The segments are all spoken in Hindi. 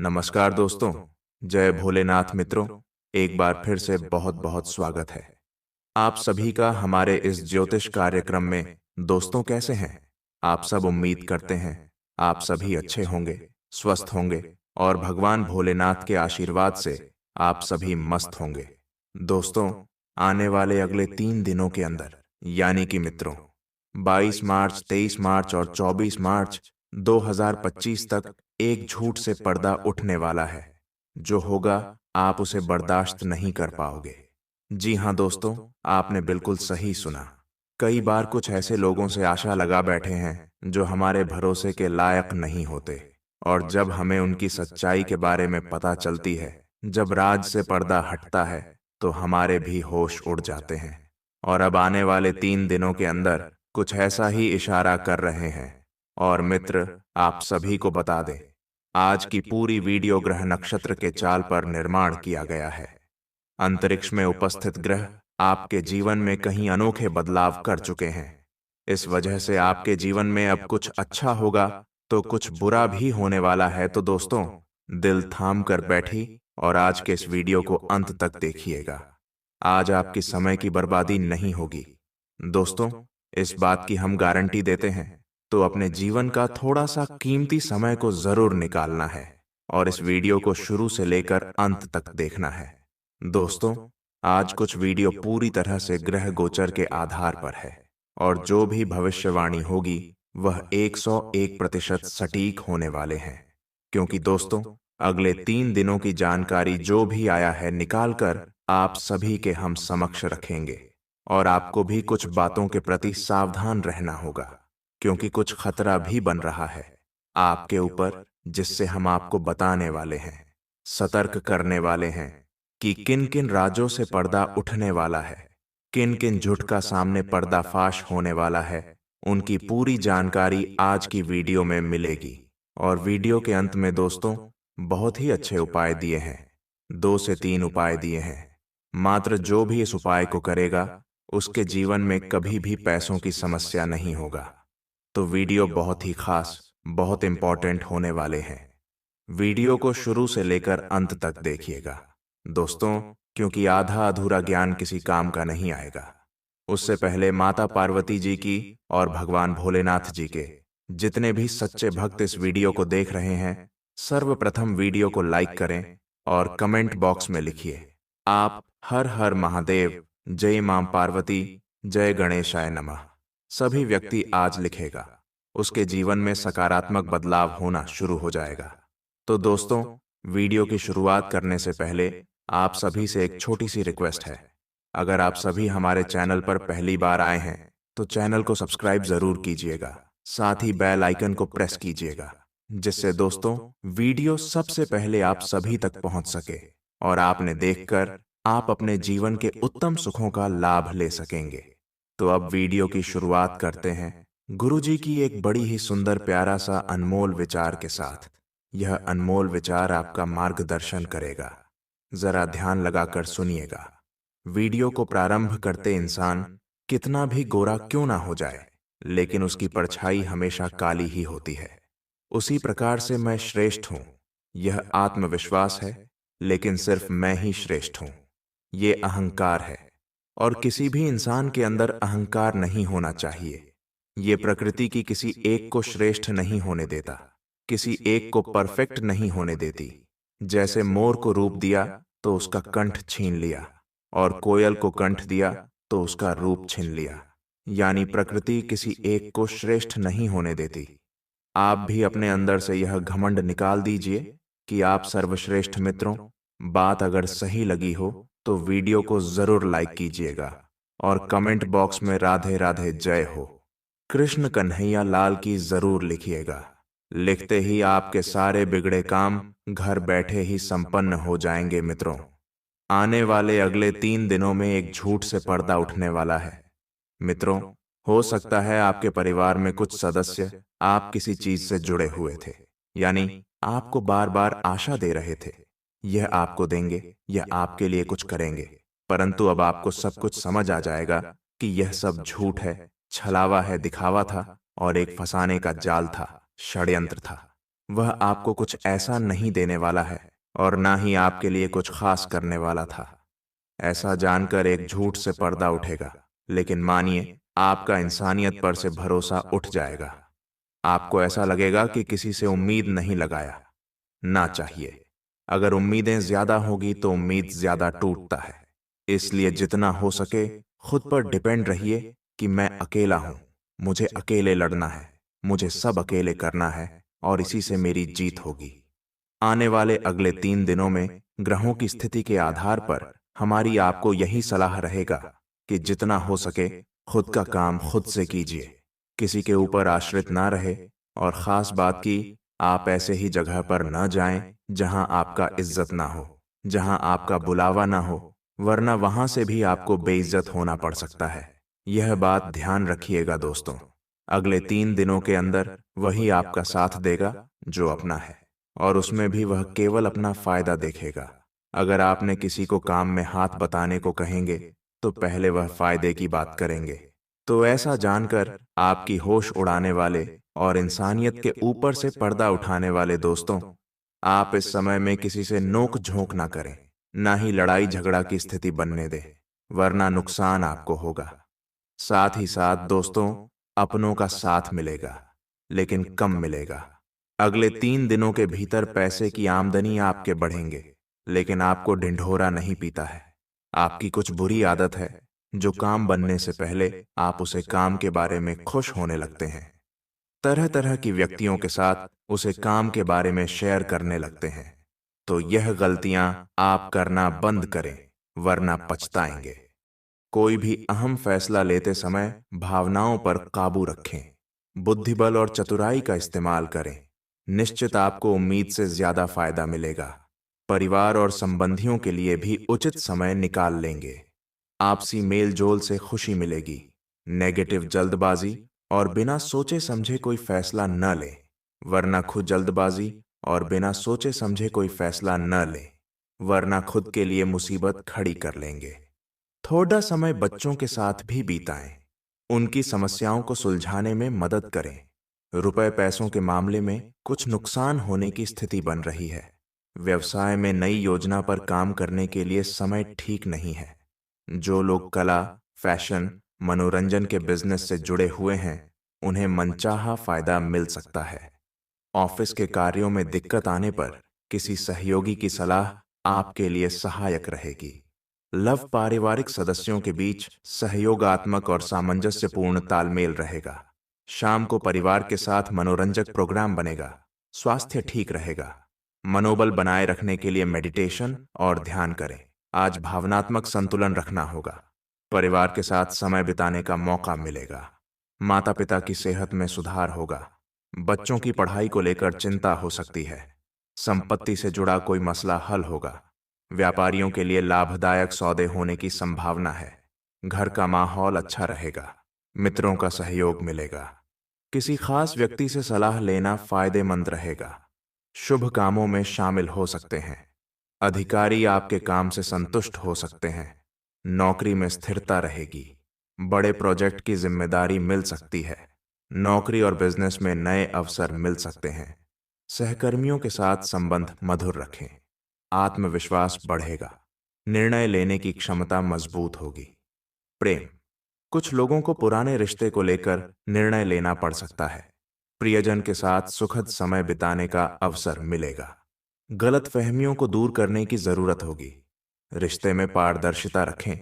नमस्कार दोस्तों, जय भोलेनाथ मित्रों। एक बार फिर से बहुत बहुत स्वागत है आप सभी का हमारे इस ज्योतिष कार्यक्रम में। दोस्तों, कैसे हैं आप सब? उम्मीद करते हैं आप सभी अच्छे होंगे, स्वस्थ होंगे और भगवान भोलेनाथ के आशीर्वाद से आप सभी मस्त होंगे। दोस्तों, आने वाले अगले 3 दिनों के अंदर, यानी कि मित्रों 22 मार्च, 23 मार्च और 24 मार्च 2025 तक एक झूठ से पर्दा उठने वाला है। जो होगा आप उसे बर्दाश्त नहीं कर पाओगे। जी हाँ दोस्तों, आपने बिल्कुल सही सुना। कई बार कुछ ऐसे लोगों से आशा लगा बैठे हैं जो हमारे भरोसे के लायक नहीं होते, और जब हमें उनकी सच्चाई के बारे में पता चलती है, जब राज से पर्दा हटता है, तो हमारे भी होश उड़ जाते हैं। और अब आने वाले 3 दिनों के अंदर कुछ ऐसा ही इशारा कर रहे हैं। और मित्र, आप सभी को बता दें, आज की पूरी वीडियो ग्रह नक्षत्र के चाल पर निर्माण किया गया है। अंतरिक्ष में उपस्थित ग्रह आपके जीवन में कहीं अनोखे बदलाव कर चुके हैं। इस वजह से आपके जीवन में अब कुछ अच्छा होगा तो कुछ बुरा भी होने वाला है। तो दोस्तों, दिल थाम कर बैठी और आज के इस वीडियो को अंत तक देखिएगा। आज आपकी समय की बर्बादी नहीं होगी। दोस्तों, इस बात की हम गारंटी देते हैं। तो अपने जीवन का थोड़ा सा कीमती समय को जरूर निकालना है और इस वीडियो को शुरू से लेकर अंत तक देखना है। दोस्तों, आज कुछ वीडियो पूरी तरह से ग्रह गोचर के आधार पर है, और जो भी भविष्यवाणी होगी वह 101% सटीक होने वाले हैं। क्योंकि दोस्तों, अगले 3 दिनों की जानकारी जो भी आया है निकालकर आप सभी के हम समक्ष रखेंगे। और आपको भी कुछ बातों के प्रति सावधान रहना होगा, क्योंकि कुछ खतरा भी बन रहा है आपके ऊपर, जिससे हम आपको बताने वाले हैं, सतर्क करने वाले हैं कि किन किन राजों से पर्दा उठने वाला है, किन किन झूठ का सामने पर्दाफाश होने वाला है। उनकी पूरी जानकारी आज की वीडियो में मिलेगी। और वीडियो के अंत में दोस्तों, बहुत ही अच्छे उपाय दिए हैं। 2 से 3 उपाय दिए हैं। मात्र जो भी इस उपाय को करेगा उसके जीवन में कभी भी पैसों की समस्या नहीं होगा। तो वीडियो बहुत ही खास, बहुत इंपॉर्टेंट होने वाले हैं। वीडियो को शुरू से लेकर अंत तक देखिएगा दोस्तों, क्योंकि आधा अधूरा ज्ञान किसी काम का नहीं आएगा। उससे पहले माता पार्वती जी की और भगवान भोलेनाथ जी के जितने भी सच्चे भक्त इस वीडियो को देख रहे हैं, सर्वप्रथम वीडियो को लाइक करें और कमेंट बॉक्स में लिखिए, आप हर हर महादेव, जय मां पार्वती, जय गणेशाय नमः। सभी व्यक्ति आज लिखेगा, उसके जीवन में सकारात्मक बदलाव होना शुरू हो जाएगा। तो दोस्तों, वीडियो की शुरुआत करने से पहले आप सभी से एक छोटी सी रिक्वेस्ट है। अगर आप सभी हमारे चैनल पर पहली बार आए हैं तो चैनल को सब्सक्राइब जरूर कीजिएगा, साथ ही बेल आइकन को प्रेस कीजिएगा, जिससे दोस्तों वीडियो सबसे पहले आप सभी तक पहुंच सके और आपने देखकर आप अपने जीवन के उत्तम सुखों का लाभ ले सकेंगे। तो अब वीडियो की शुरुआत करते हैं गुरुजी की एक बड़ी ही सुंदर प्यारा सा अनमोल विचार के साथ। यह अनमोल विचार आपका मार्गदर्शन करेगा। जरा ध्यान लगाकर सुनिएगा। वीडियो को प्रारंभ करते इंसान कितना भी गोरा क्यों ना हो जाए, लेकिन उसकी परछाई हमेशा काली ही होती है। उसी प्रकार से मैं श्रेष्ठ हूं, यह आत्मविश्वास है, लेकिन सिर्फ मैं ही श्रेष्ठ हूं, ये अहंकार है। और किसी भी इंसान के अंदर अहंकार नहीं होना चाहिए। ये प्रकृति की किसी एक को श्रेष्ठ नहीं होने देता, किसी एक को परफेक्ट नहीं होने देती। जैसे मोर को रूप दिया तो उसका कंठ छीन लिया, और कोयल को कंठ दिया तो उसका रूप छीन लिया। यानी प्रकृति किसी एक को श्रेष्ठ नहीं होने देती। आप भी अपने अंदर से यह घमंड निकाल दीजिए कि आप सर्वश्रेष्ठ। मित्रों, बात अगर सही लगी हो तो वीडियो को जरूर लाइक कीजिएगा और कमेंट बॉक्स में राधे राधे जय हो, कृष्ण कन्हैया लाल की जरूर लिखिएगा। लिखते ही आपके सारे बिगड़े काम घर बैठे ही संपन्न हो जाएंगे। मित्रों, आने वाले अगले 3 दिनों में एक झूठ से पर्दा उठने वाला है। मित्रों, हो सकता है आपके परिवार में कुछ सदस्य आप किसी चीज से जुड़े हुए थे, यानी आपको बार बार आशा दे रहे थे, यह आपको देंगे, यह आपके लिए कुछ करेंगे। परंतु अब आपको सब कुछ समझ आ जाएगा कि यह सब झूठ है, छलावा है, दिखावा था और एक फंसाने का जाल था, षड्यंत्र था। वह आपको कुछ ऐसा नहीं देने वाला है और ना ही आपके लिए कुछ खास करने वाला था। ऐसा जानकर एक झूठ से पर्दा उठेगा, लेकिन मानिए आपका इंसानियत पर से भरोसा उठ जाएगा। आपको ऐसा लगेगा कि किसी से उम्मीद नहीं लगाया। ना चाहिए। अगर उम्मीदें ज्यादा होगी तो उम्मीद ज्यादा टूटता है। इसलिए जितना हो सके खुद पर डिपेंड रहिए कि मैं अकेला हूं, मुझे अकेले लड़ना है, मुझे सब अकेले करना है और इसी से मेरी जीत होगी। आने वाले अगले 3 दिनों में ग्रहों की स्थिति के आधार पर हमारी आपको यही सलाह रहेगा कि जितना हो सके खुद का काम खुद से कीजिए, किसी के ऊपर आश्रित ना रहे। और खास बात की, आप ऐसे ही जगह पर न जाएं जहां आपका इज्जत ना हो, जहां आपका बुलावा ना हो, वरना वहां से भी आपको बेइज्जत होना पड़ सकता है। यह बात ध्यान रखिएगा दोस्तों। अगले 3 दिनों के अंदर वही आपका साथ देगा जो अपना है, और उसमें भी वह केवल अपना फायदा देखेगा। अगर आपने किसी को काम में हाथ बटाने को कहेंगे तो पहले वह फायदे की बात करेंगे। तो ऐसा जानकर आपकी होश उड़ाने वाले और इंसानियत के ऊपर से पर्दा उठाने वाले दोस्तों, आप इस समय में किसी से नोक झोंक ना करें, ना ही लड़ाई झगड़ा की स्थिति बनने दें, वरना नुकसान आपको होगा। साथ ही साथ दोस्तों, अपनों का साथ मिलेगा, लेकिन कम मिलेगा। अगले 3 दिनों के भीतर पैसे की आमदनी आपके बढ़ेंगे, लेकिन आपको ढिंढोरा नहीं पीता है। आपकी कुछ बुरी आदत है जो काम बनने से पहले आप उसे काम के बारे में खुश होने लगते हैं। तरह तरह की व्यक्तियों के साथ उसे काम के बारे में शेयर करने लगते हैं। तो यह गलतियां आप करना बंद करें, वरना पछताएंगे। कोई भी अहम फैसला लेते समय भावनाओं पर काबू रखें, बुद्धिबल और चतुराई का इस्तेमाल करें। निश्चित आपको उम्मीद से ज्यादा फायदा मिलेगा। परिवार और संबंधियों के लिए भी उचित समय निकाल लेंगे। आपसी मेल जोल से खुशी मिलेगी। नेगेटिव जल्दबाजी और बिना सोचे समझे कोई फैसला न लें, वरना खुद जल्दबाजी और बिना सोचे समझे कोई फैसला न लें, वरना खुद के लिए मुसीबत खड़ी कर लेंगे। थोड़ा समय बच्चों के साथ भी बिताएं, उनकी समस्याओं को सुलझाने में मदद करें। रुपए पैसों के मामले में कुछ नुकसान होने की स्थिति बन रही है। व्यवसाय में नई योजना पर काम करने के लिए समय ठीक नहीं है। जो लोग कला, फैशन, मनोरंजन के बिजनेस से जुड़े हुए हैं, उन्हें मनचाहा फायदा मिल सकता है। ऑफिस के कार्यों में दिक्कत आने पर किसी सहयोगी की सलाह आपके लिए सहायक रहेगी। लव पारिवारिक सदस्यों के बीच सहयोगात्मक और सामंजस्यपूर्ण तालमेल रहेगा। शाम को परिवार के साथ मनोरंजक प्रोग्राम बनेगा। स्वास्थ्य ठीक रहेगा। मनोबल बनाए रखने के लिए मेडिटेशन और ध्यान करें। आज भावनात्मक संतुलन रखना होगा। परिवार के साथ समय बिताने का मौका मिलेगा। माता पिता की सेहत में सुधार होगा। बच्चों की पढ़ाई को लेकर चिंता हो सकती है। संपत्ति से जुड़ा कोई मसला हल होगा। व्यापारियों के लिए लाभदायक सौदे होने की संभावना है। घर का माहौल अच्छा रहेगा। मित्रों का सहयोग मिलेगा। किसी खास व्यक्ति से सलाह लेना फायदेमंद रहेगा। शुभ कामों में शामिल हो सकते हैं। अधिकारी आपके काम से संतुष्ट हो सकते हैं। नौकरी में स्थिरता रहेगी। बड़े प्रोजेक्ट की जिम्मेदारी मिल सकती है। नौकरी और बिजनेस में नए अवसर मिल सकते हैं। सहकर्मियों के साथ संबंध मधुर रखें। आत्मविश्वास बढ़ेगा। निर्णय लेने की क्षमता मजबूत होगी। प्रेम, कुछ लोगों को पुराने रिश्ते को लेकर निर्णय लेना पड़ सकता है। प्रियजन के साथ सुखद समय बिताने का अवसर मिलेगा। गलतफहमियों को दूर करने की जरूरत होगी। रिश्ते में पारदर्शिता रखें।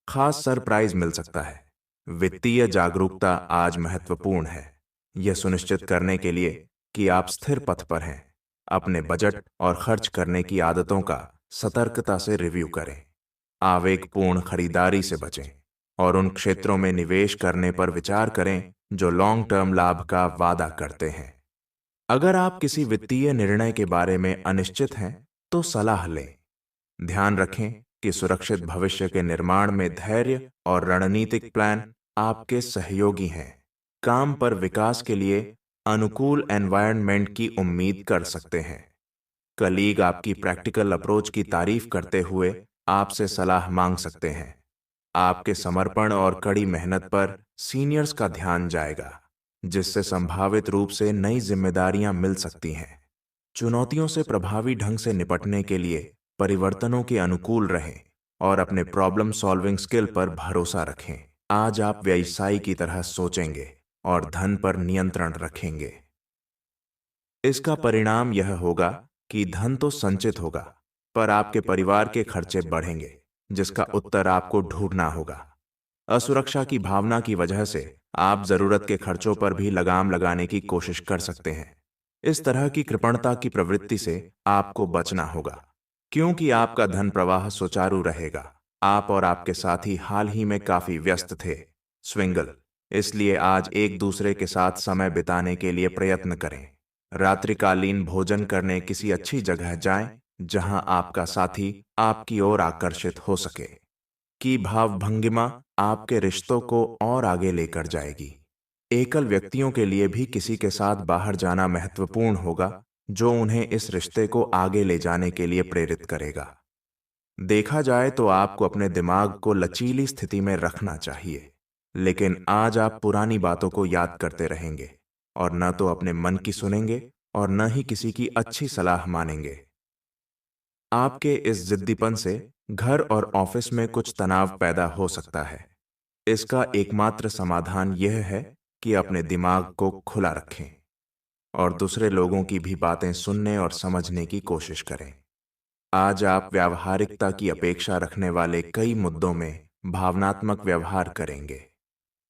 खास सरप्राइज मिल सकता है। वित्तीय जागरूकता आज महत्वपूर्ण है। यह सुनिश्चित करने के लिए कि आप स्थिर पथ पर हैं, अपने बजट और खर्च करने की आदतों का सतर्कता से रिव्यू करें। आवेगपूर्ण खरीदारी से बचें और उन क्षेत्रों में निवेश करने पर विचार करें जो लॉन्ग टर्म लाभ का वादा करते हैं। अगर आप किसी वित्तीय निर्णय के बारे में अनिश्चित हैं, तो सलाह लें। ध्यान रखें कि सुरक्षित भविष्य के निर्माण में धैर्य और रणनीतिक प्लान आपके सहयोगी हैं। काम पर विकास के लिए अनुकूल एनवायरनमेंट की उम्मीद कर सकते हैं। कलीग आपकी प्रैक्टिकल अप्रोच की तारीफ करते हुए आपसे सलाह मांग सकते हैं। आपके समर्पण और कड़ी मेहनत पर सीनियर्स का ध्यान जाएगा, जिससे संभावित रूप से नई जिम्मेदारियां मिल सकती हैं। चुनौतियों से प्रभावी ढंग से निपटने के लिए परिवर्तनों के अनुकूल रहें और अपने प्रॉब्लम सॉल्विंग स्किल पर भरोसा रखें। आज आप व्यवसायी की तरह सोचेंगे और धन पर नियंत्रण रखेंगे। इसका परिणाम यह होगा कि धन तो संचित होगा, पर आपके परिवार के खर्चे बढ़ेंगे, जिसका उत्तर आपको ढूंढना होगा। असुरक्षा की भावना की वजह से आप जरूरत के खर्चों पर भी लगाम लगाने की कोशिश कर सकते हैं। इस तरह की कृपणता की प्रवृत्ति से आपको बचना होगा, क्योंकि आपका धन प्रवाह सुचारू रहेगा। आप और आपके साथी हाल ही में काफी व्यस्त थे, स्विंगल, इसलिए आज एक दूसरे के साथ समय बिताने के लिए प्रयत्न करें। रात्रिकालीन भोजन करने किसी अच्छी जगह जाएं, जहां आपका साथी आपकी ओर आकर्षित हो सके। की भाव भंगिमा आपके रिश्तों को और आगे लेकर जाएगी। एकल व्यक्तियों के लिए भी किसी के साथ बाहर जाना महत्वपूर्ण होगा, जो उन्हें इस रिश्ते को आगे ले जाने के लिए प्रेरित करेगा। देखा जाए तो आपको अपने दिमाग को लचीली स्थिति में रखना चाहिए, लेकिन आज आप पुरानी बातों को याद करते रहेंगे और न तो अपने मन की सुनेंगे और न ही किसी की अच्छी सलाह मानेंगे। आपके इस जिद्दीपन से घर और ऑफिस में कुछ तनाव पैदा हो सकता है। इसका एकमात्र समाधान यह है कि अपने दिमाग को खुला रखें और दूसरे लोगों की भी बातें सुनने और समझने की कोशिश करें। आज आप व्यावहारिकता की अपेक्षा रखने वाले कई मुद्दों में भावनात्मक व्यवहार करेंगे।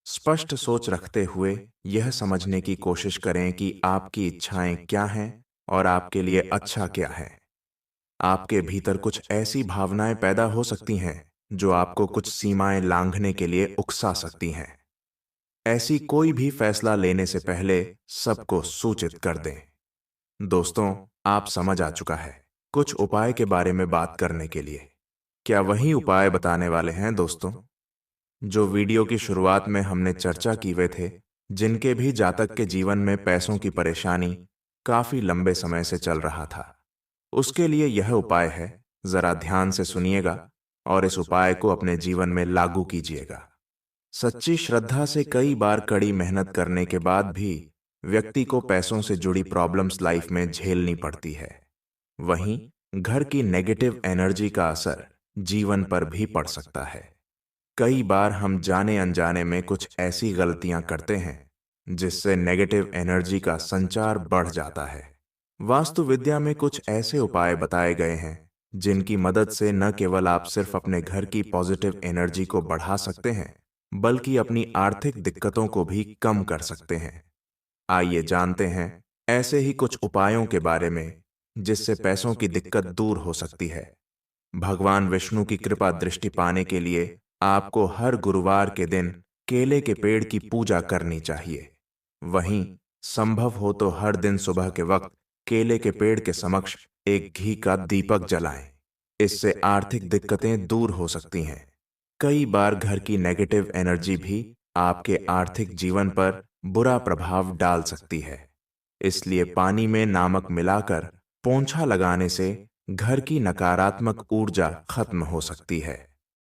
स्पष्ट सोच रखते हुए यह समझने की कोशिश करें कि आपकी इच्छाएं क्या हैं और आपके लिए अच्छा क्या है। आपके भीतर कुछ ऐसी भावनाएं पैदा हो सकती हैं जो आपको कुछ सीमाएं लांघने के लिए उकसा सकती हैं। ऐसी कोई भी फैसला लेने से पहले सबको सूचित कर दें। दोस्तों, आप समझ आ चुका है कुछ उपाय के बारे में बात करने के लिए। क्या वही उपाय बताने वाले हैं दोस्तों, जो वीडियो की शुरुआत में हमने चर्चा की हुए थे, जिनके भी जातक के जीवन में पैसों की परेशानी काफी लंबे समय से चल रहा था। उसके लिए यह उपाय है, जरा ध्यान से सुनिएगा और इस उपाय को अपने जीवन में लागू कीजिएगा। सच्ची श्रद्धा से कई बार कड़ी मेहनत करने के बाद भी व्यक्ति को पैसों से जुड़ी प्रॉब्लम्स लाइफ में झेलनी पड़ती है। वहीं घर की नेगेटिव एनर्जी का असर जीवन पर भी पड़ सकता है। कई बार हम जाने अनजाने में कुछ ऐसी गलतियां करते हैं जिससे नेगेटिव एनर्जी का संचार बढ़ जाता है। वास्तुविद्या में कुछ ऐसे उपाय बताए गए हैं जिनकी मदद से न केवल आप सिर्फ अपने घर की पॉजिटिव एनर्जी को बढ़ा सकते हैं, बल्कि अपनी आर्थिक दिक्कतों को भी कम कर सकते हैं। आइए जानते हैं ऐसे ही कुछ उपायों के बारे में जिससे पैसों की दिक्कत दूर हो सकती है। भगवान विष्णु की कृपा दृष्टि पाने के लिए आपको हर गुरुवार के दिन केले के पेड़ की पूजा करनी चाहिए। वहीं संभव हो तो हर दिन सुबह के वक्त केले के पेड़ के समक्ष एक घी का दीपक जलाएं। इससे आर्थिक दिक्कतें दूर हो सकती हैं। कई बार घर की नेगेटिव एनर्जी भी आपके आर्थिक जीवन पर बुरा प्रभाव डाल सकती है। इसलिए पानी में नमक मिलाकर पोंछा लगाने से घर की नकारात्मक ऊर्जा खत्म हो सकती है।